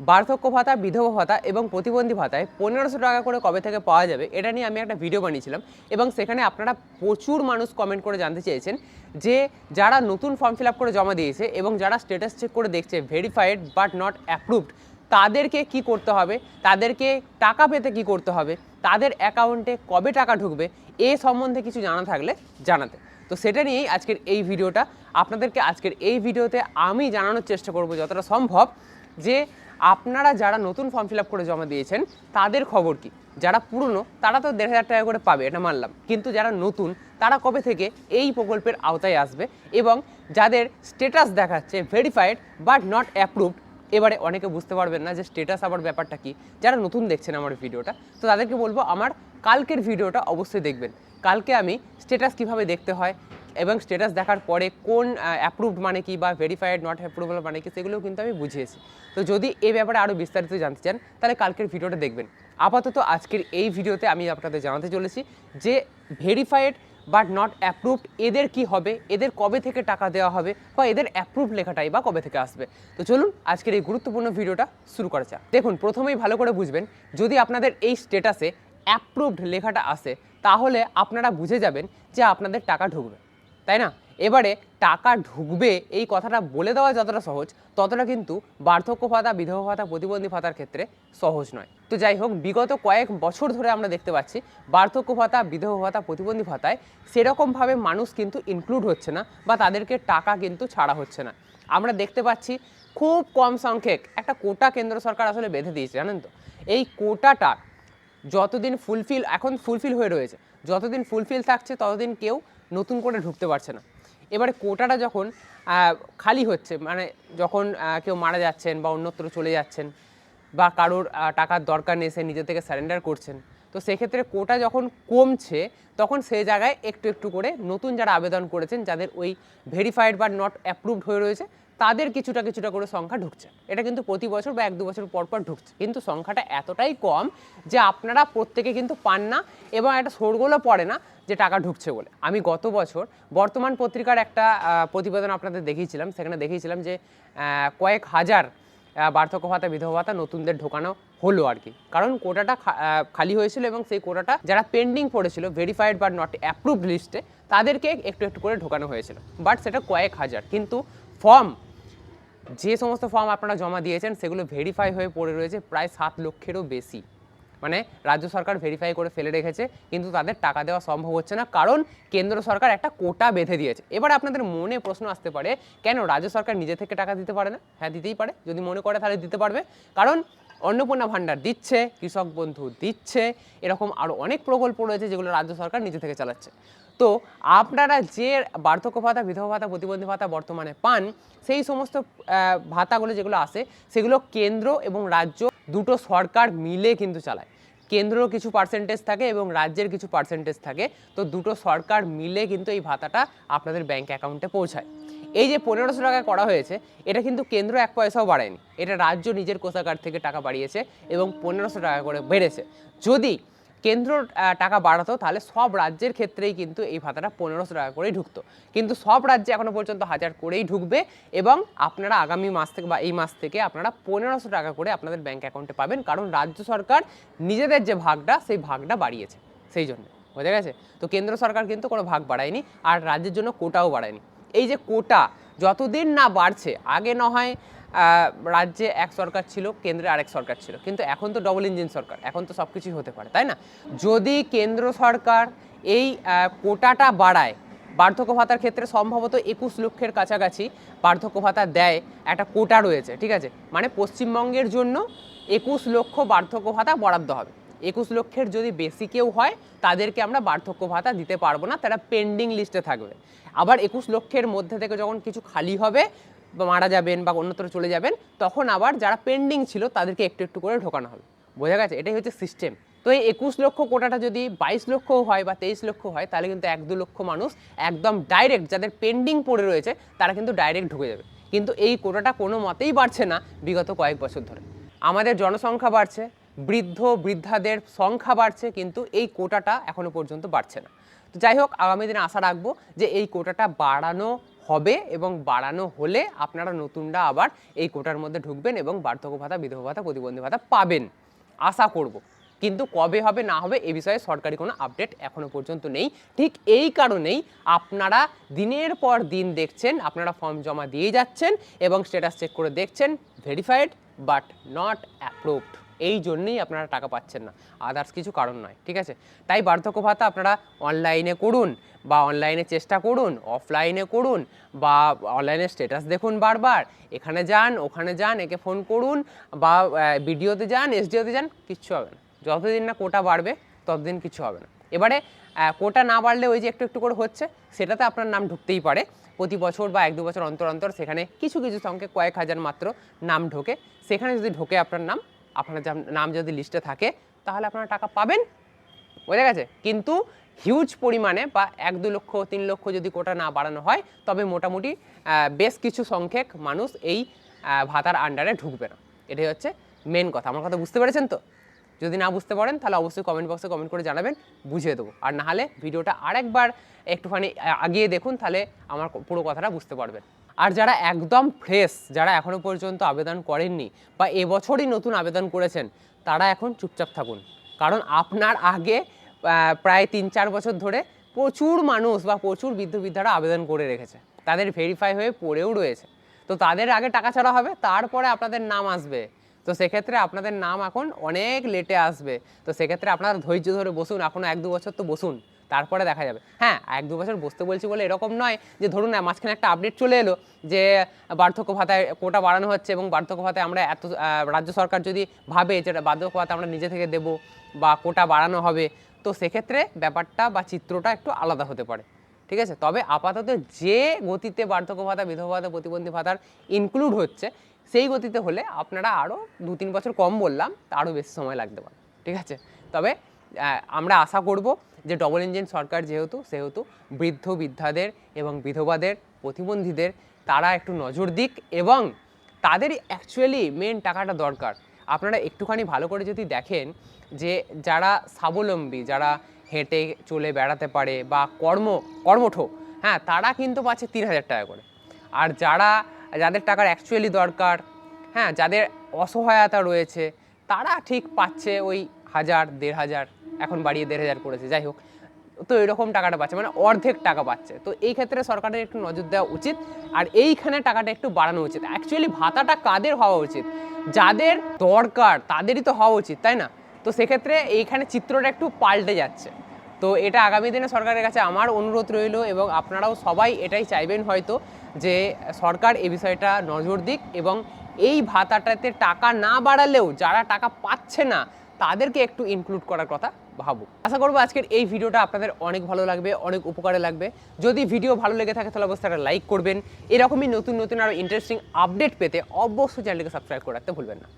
বার্ধক্য ভাতা, বিধবা ভাতা এবং প্রতিবন্ধী ভাতায় 1500 টাকা করে কবে থেকে পাওয়া যাবে এটা নিয়ে আমি একটা ভিডিও বানিয়েছিলাম এবং সেখানে আপনারা প্রচুর মানুষ কমেন্ট করে জানতে চেয়েছেন যে যারা নতুন ফর্ম ফিল আপ করে জমা দিয়েছে এবং যারা স্ট্যাটাস চেক করে দেখছে ভেরিফাইড বাট নট অ্যাপ্রুভড, তাদেরকে কি করতে হবে, তাদেরকে টাকা পেতে কি করতে হবে, তাদের অ্যাকাউন্টে কবে টাকা ঢুকবে, এ সম্বন্ধে কিছু জানা থাকলে জানাতে। তো সেটা নিয়েই আজকের এই ভিডিওটা। আপনাদেরকে আজকের এই ভিডিওতে আমি জানানোর চেষ্টা করব যতটা সম্ভব যে আপনারা যারা নতুন ফর্ম ফিল আপ করে জমা দিয়েছেন তাদের খবর কি। যারা পুরনো তারা তো 1500 টাকা করে পাবে, এটা মানলাম, কিন্তু যারা নতুন তারা কবে থেকে এই প্রকল্পের আওতায় আসবে এবং যাদের স্ট্যাটাস দেখাচ্ছে ভেরিফাইড বাট নট অ্যাপ্রুভড। এবারে অনেকে বুঝতে পারবেন না যে স্ট্যাটাস আবার ব্যাপারটা কি। যারা নতুন দেখছেন আমার ভিডিওটা, তো তাদেরকে বলবো আমার কালকের ভিডিওটা অবশ্যই দেখবেন। কালকে আমি স্ট্যাটাস কিভাবে দেখতে হয় এবং স্ট্যাটাস দেখার পরে কোন অ্যাপ্রুভড মানে কি বা ভেরিফাইড নট অ্যাপ্রুভেবল মানে কি, সেগুলোও কিন্তু আমি বুঝিয়েছি। তো যদি এই ব্যাপারে আরও বিস্তারিত জানতে চান তাহলে কালকের ভিডিওটা দেখবেন। আপাতত আজকের এই ভিডিওতে আমি আপনাদের জানাতে চলেছি যে ভেরিফাইড বাট নট অ্যাপ্রুভড এদের কি হবে, এদের কবে থেকে টাকা দেওয়া হবে বা এদের অ্যাপ্রুভড লেখাটাই বা কবে থেকে আসবে। তো চলুন আজকের এই গুরুত্বপূর্ণ ভিডিওটা শুরু করা যাক। দেখুন, প্রথমেই ভালো করে বুঝবেন, যদি আপনাদের এই স্ট্যাটাসে অ্যাপ্রুভড লেখাটা আসে তাহলে আপনারা বুঝে যাবেন যে আপনাদের টাকা ঢুকবে, তাই না? এবারে টাকা ঢুকবে এই কথাটা বলে দেওয়া যতটা সহজ, ততটা কিন্তু বার্ধক্য ভাতা, বিধবা ভাতা, প্রতিবন্ধী ভাতার ক্ষেত্রে সহজ নয়। তো যাই হোক, বিগত কয়েক বছর ধরে আমরা দেখতে পাচ্ছি বার্ধক্য ভাতা, বিধবা ভাতা, প্রতিবন্ধী ভাতায় সেরকমভাবে মানুষ কিন্তু ইনক্লুড হচ্ছে না বা তাদেরকে টাকা কিন্তু ছাড়া হচ্ছে না। আমরা দেখতে পাচ্ছি খুব কম সংখ্যক একটা কোটা কেন্দ্র সরকার আসলে বেঁধে দিয়েছে, জানেন তো? এই কোটাটা যতদিন এখন ফুলফিল হয়ে রয়েছে, যতদিন ফুলফিল থাকছে ততদিন কেউ নতুন করে ঢুকতে পারছে না। এবারে কোটাটা যখন খালি হচ্ছে, মানে যখন কেউ মারা যাচ্ছেন বা অন্যত্র চলে যাচ্ছেন বা কারোর টাকার দরকার নেই, সে নিজে থেকে স্যারেন্ডার করছেন, তো সেক্ষেত্রে কোটা যখন কমছে তখন সেই জায়গায় একটু একটু করে নতুন যারা আবেদন করেছেন, যাদের ওই ভেরিফাইড বা নট অ্যাপ্রুভড হয়ে রয়েছে, তাদের কিছুটা কিছুটা করে সংখ্যা ঢুকছে। এটা কিন্তু প্রতি বছর বা 1-2 বছর পর পর ঢুকছে, কিন্তু সংখ্যাটা এতটাই কম যে আপনারা প্রত্যেকে কিন্তু পান না এবং একটা শোরগোলও পড়ে না যে টাকা ঢুকছে বলে। আমি গত বছর বর্তমান পত্রিকার একটা প্রতিবেদন আপনাদের দেখিয়েছিলাম, সেখানে দেখিয়েছিলাম যে কয়েক হাজার বার্ধক্য ভাতা, বিধবা ভাতা নতুনদের ঢোকানো হলো আর কি, কারণ কোটাটা খালি হয়েছিল এবং সেই কোটাটা যারা পেন্ডিং পড়েছিল ভেরিফাইড বা নট অ্যাপ্রুভড লিস্টে, তাদেরকে একটু একটু করে ঢোকানো হয়েছিল। বাট সেটা কয়েক হাজার, কিন্তু ফর্ম, যে সমস্ত ফর্ম আপনারা জমা দিয়েছেন সেগুলো ভেরিফাই হয়ে পড়ে রয়েছে প্রায় 7 লক্ষেরও বেশি। মানে রাজ্য সরকার ভেরিফাই করে ফেলে রেখেছে, কিন্তু তাদের টাকা দেওয়া সম্ভব হচ্ছে না, কারণ কেন্দ্র সরকার একটা কোটা বেঁধে দিয়েছে। এবার আপনাদের মনে প্রশ্ন আসতে পারে, কেন রাজ্য সরকার নিজে থেকে টাকা দিতে পারে না? হ্যাঁ, দিতেই পারে, যদি মনে করে তাহলে দিতে পারবে। কারণ অন্নপূর্ণা ভাণ্ডার দিচ্ছে, কৃষক বন্ধু দিচ্ছে, এরকম আরও অনেক প্রকল্প রয়েছে যেগুলো রাজ্য সরকার নিজে থেকে চালাচ্ছে। তো আপনারা যে বার্ধক্য ভাতা, বিধবা ভাতা, প্রতিবন্ধী ভাতা বর্তমানে পান, সেই সমস্ত ভাতাগুলো যেগুলো আসে সেগুলো কেন্দ্র এবং রাজ্য দুটো সরকার মিলে কিন্তু চালায়। কেন্দ্রেরও কিছু পার্সেন্টেজ থাকে এবং রাজ্যের কিছু পার্সেন্টেজ থাকে, তো দুটো সরকার মিলে কিন্তু এই ভাতাটা আপনাদের ব্যাঙ্ক অ্যাকাউন্টে পৌঁছায়। এই যে 1500 টাকা করা হয়েছে, এটা কিন্তু কেন্দ্র 1 পয়সাও বাড়ায়নি, এটা রাজ্য নিজের কোষাগার থেকে টাকা বাড়িয়েছে এবং 1500 টাকা করে বেড়েছে। যদি কেন্দ্র টাকা বাড়াতো তাহলে সব রাজ্যের ক্ষেত্রেই কিন্তু এই ভাতাটা 1500 টাকা করেই ঢুকতো, কিন্তু সব রাজ্যে এখনো পর্যন্ত 1000 করেই ঢুকবে এবং আপনারা আগামী মাস থেকে বা এই মাস থেকে আপনারা 1500 টাকা করে আপনাদের ব্যাঙ্ক অ্যাকাউন্টে পাবেন, কারণ রাজ্য সরকার নিজেদের যে ভাগটা সেই ভাগটা বাড়িয়েছে, সেই জন্য। বোঝা গেছে? তো কেন্দ্র সরকার কিন্তু কোনো ভাগ বাড়ায়নি আর রাজ্যের জন্য কোটাও বাড়ায়নি। এই যে কোটা যতদিন না বাড়ছে, আগে না হয় রাজ্যে এক সরকার ছিল, কেন্দ্রে আরেক সরকার ছিল, কিন্তু এখন তো ডবল ইঞ্জিন সরকার, এখন তো সব কিছুই হতে পারে, তাই না? যদি কেন্দ্র সরকার এই কোটাটা বাড়ায়, বার্ধক্য ভাতার ক্ষেত্রে সম্ভবত 21 লক্ষের কাছাকাছি বার্ধক্য ভাতা দেয়, একটা কোটা রয়েছে, ঠিক আছে? মানে পশ্চিমবঙ্গের জন্য 21 লক্ষ বার্ধক্য ভাতা বরাদ্দ হবে। 21 লক্ষের যদি বেশি কেউ হয় তাদেরকে আমরা বার্ধক্য ভাতা দিতে পারবো না, তারা পেন্ডিং লিস্টে থাকবে। আবার 21 লক্ষের মধ্যে থেকে যখন কিছু খালি হবে বা মারা যাবেন বা অন্যত্র চলে যাবেন, তখন আবার যারা পেন্ডিং ছিল তাদেরকে একটু একটু করে ঢোকানো হবে। বোঝা গেছে? এটাই হচ্ছে সিস্টেম। তো এই 21 লক্ষ কোটাটা যদি 22 লক্ষ হয় বা 23 লক্ষ হয়, তাহলে কিন্তু 1-2 লক্ষ মানুষ একদম ডাইরেক্ট, যাদের পেন্ডিং পড়ে রয়েছে তারা কিন্তু ডাইরেক্ট ঢুকে যাবে। কিন্তু এই কোটাটা কোনো মতেই বাড়ছে না বিগত কয়েক বছর ধরে। আমাদের জনসংখ্যা বাড়ছে, বৃদ্ধ বৃদ্ধাদের সংখ্যা বাড়ছে, কিন্তু এই কোটাটা এখনো পর্যন্ত বাড়ছে না। তো যাই হোক, আগামী দিনে আশা রাখবো যে এই কোটাটা বাড়ানো হবে এবং বাড়ানো হলে আপনারা নতুনরা আবার এই কোটার মধ্যে ঢুকবেন এবং বার্ধক্য ভাতা, বিধবা ভাতা, প্রতিবন্ধী ভাতা পাবেন আশা করব। কিন্তু কবে হবে না হবে এ বিষয়ে সরকারি কোনো আপডেট এখনো পর্যন্ত নেই। ঠিক এই কারণেই আপনারা দিনের পর দিন দেখছেন, আপনারা ফর্ম জমা দিয়ে যাচ্ছেন এবং স্ট্যাটাস চেক করে দেখছেন ভেরিফাইড বাট নট অ্যাপ্রুভড। এই জন্যেই আপনারা টাকা পাচ্ছেন না, আদার্স কিছু কারণ নয়, ঠিক আছে? তাই বার্ধক্য ভাতা আপনারা অনলাইনে করুন বা অনলাইনে চেষ্টা করুন, অফলাইনে করুন বা অনলাইনে স্ট্যাটাস দেখুন বারবার, এখানে যান ওখানে যান, একে ফোন করুন বা বিডিওতে যান, এসডিওতে যান, কিচ্ছু হবে না। যতদিন না কোটা বাড়বে ততদিন কিছু হবে না। এবারে কোটা না বাড়লে ওই যে একটু একটু করে হচ্ছে, সেটাতে আপনার নাম ঢুকতেই পারে প্রতি বছর বা 1-2 বছর অন্তর অন্তর, সেখানে কিছু কিছু সংখ্যে কয়েক হাজার মাত্র নাম ঢোকে। সেখানে যদি ঢোকে আপনার নাম যদি লিস্টে থাকে তাহলে আপনারা টাকা পাবেন, বোঝা গেছে? কিন্তু হিউজ পরিমাণে বা 1-2 লক্ষ 3 লক্ষ যদি কোটা না বাড়ানো হয় তবে মোটামুটি বেশ কিছু সংখ্যক মানুষ এই ভাতার আন্ডারে ঢুকবে না। এটাই হচ্ছে মেন কথা। আমার কথা বুঝতে পেরেছেন তো? যদি না বুঝতে পারেন তাহলে অবশ্যই কমেন্ট বক্সে কমেন্ট করে জানাবেন, বুঝিয়ে দেবো। আর না হলে ভিডিওটা আরেকবার একটুখানি আগিয়ে দেখুন, তাহলে আমার পুরো কথাটা বুঝতে পারবেন। আর যারা একদম ফ্রেশ, যারা এখনও পর্যন্ত আবেদন করেননি বা এবছরই নতুন আবেদন করেছেন, তারা এখন চুপচাপ থাকুন। কারণ আপনার আগে প্রায় 3-4 বছর ধরে প্রচুর মানুষ বা প্রচুর বৃদ্ধ-বৃদ্ধারা আবেদন করে রেখেছে, তাদের ভেরিফাই হয়ে পড়েও রয়েছে। তো তাদের আগে টাকা ছাড়া হবে, তারপরে আপনাদের নাম আসবে। তো সেক্ষেত্রে আপনাদের নাম এখন অনেক লেটে আসবে। তো সেক্ষেত্রে আপনারা ধৈর্য ধরে বসুন, এখনও 1-2 বছর তো বসুন, তারপরে দেখা যাবে। হ্যাঁ, 1-2 বছর বসতে বলছি বলে এরকম নয় যে ধরুন মাঝখানে একটা আপডেট চলে এলো যে বার্ধক্য ভাতায় কোটা বাড়ানো হচ্ছে এবং বার্ধক্য ভাতায় আমরা এত রাজ্য সরকার যদি ভাবে যে বার্ধক্য ভাতা আমরা নিজে থেকে দেবো বা কোটা বাড়ানো হবে, তো সেক্ষেত্রে ব্যাপারটা বা চিত্রটা একটু আলাদা হতে পারে, ঠিক আছে? তবে আপাতত যে গতিতে বার্ধক্য ভাতা, বিধবা ভাতা, প্রতিবন্ধী ভাতার ইনক্লুড হচ্ছে সেই গতিতে হলে আপনারা আরও 2-3 বছর কম বললাম, আরও বেশি সময় লাগতে পারে, ঠিক আছে? তবে আমরা আশা করব যে ডবল ইঞ্জিন সরকার সেহেতু বৃদ্ধ বৃদ্ধাদের এবং বিধবাদের, প্রতিবন্ধীদের তারা একটু নজর দিক এবং তাদের অ্যাকচুয়ালি মেন টাকাটা দরকার। আপনারা একটুখানি ভালো করে যদি দেখেন যে যারা স্বাবলম্বী, যারা হেঁটে চলে বেড়াতে পারে বা কর্মঠ, হ্যাঁ, তারা কিন্তু পাচ্ছে 3,000 টাকা করে। আর যাদের টাকার অ্যাকচুয়ালি দরকার, হ্যাঁ, যাদের অসহায়তা রয়েছে, তারা ঠিক পাচ্ছে ওই 1,000-1,500, এখন বাড়িয়ে 1,500 করেছে, যাই হোক। তো এরকম টাকাটা পাচ্ছে, মানে অর্ধেক টাকা পাচ্ছে। তো এই ক্ষেত্রে সরকারের একটু নজর দেওয়া উচিত আর এইখানে টাকাটা একটু বাড়ানো উচিত। অ্যাকচুয়ালি ভাতাটা কাদের হওয়া উচিত? যাদের দরকার তাদেরই তো হওয়া উচিত, তাই না? তো সেক্ষেত্রে এইখানে চিত্রটা একটু পাল্টে যাচ্ছে। তো এটা আগামী দিনে সরকারের কাছে আমার অনুরোধ রইল এবং আপনারাও সবাই এটাই চাইবেন হয়তো যে সরকার এই বিষয়টা নজর দিক এবং এই ভাতাটাতে টাকা না বাড়ালেও যারা টাকা পাচ্ছে না তাদেরকে একটু ইনক্লুড করার কথা ভাবুক। আশা করবো আজকের এই ভিডিওটা আপনাদের অনেক ভালো লাগবে, অনেক উপকারে লাগবে। যদি ভিডিও ভালো লেগে থাকে তাহলে অবশ্যই একটা লাইক করবেন। এরকমই নতুন নতুন আরও ইন্টারেস্টিং আপডেট পেতে অবশ্যই চ্যানেলকে সাবস্ক্রাইব করে রাখতে ভুলবেন না।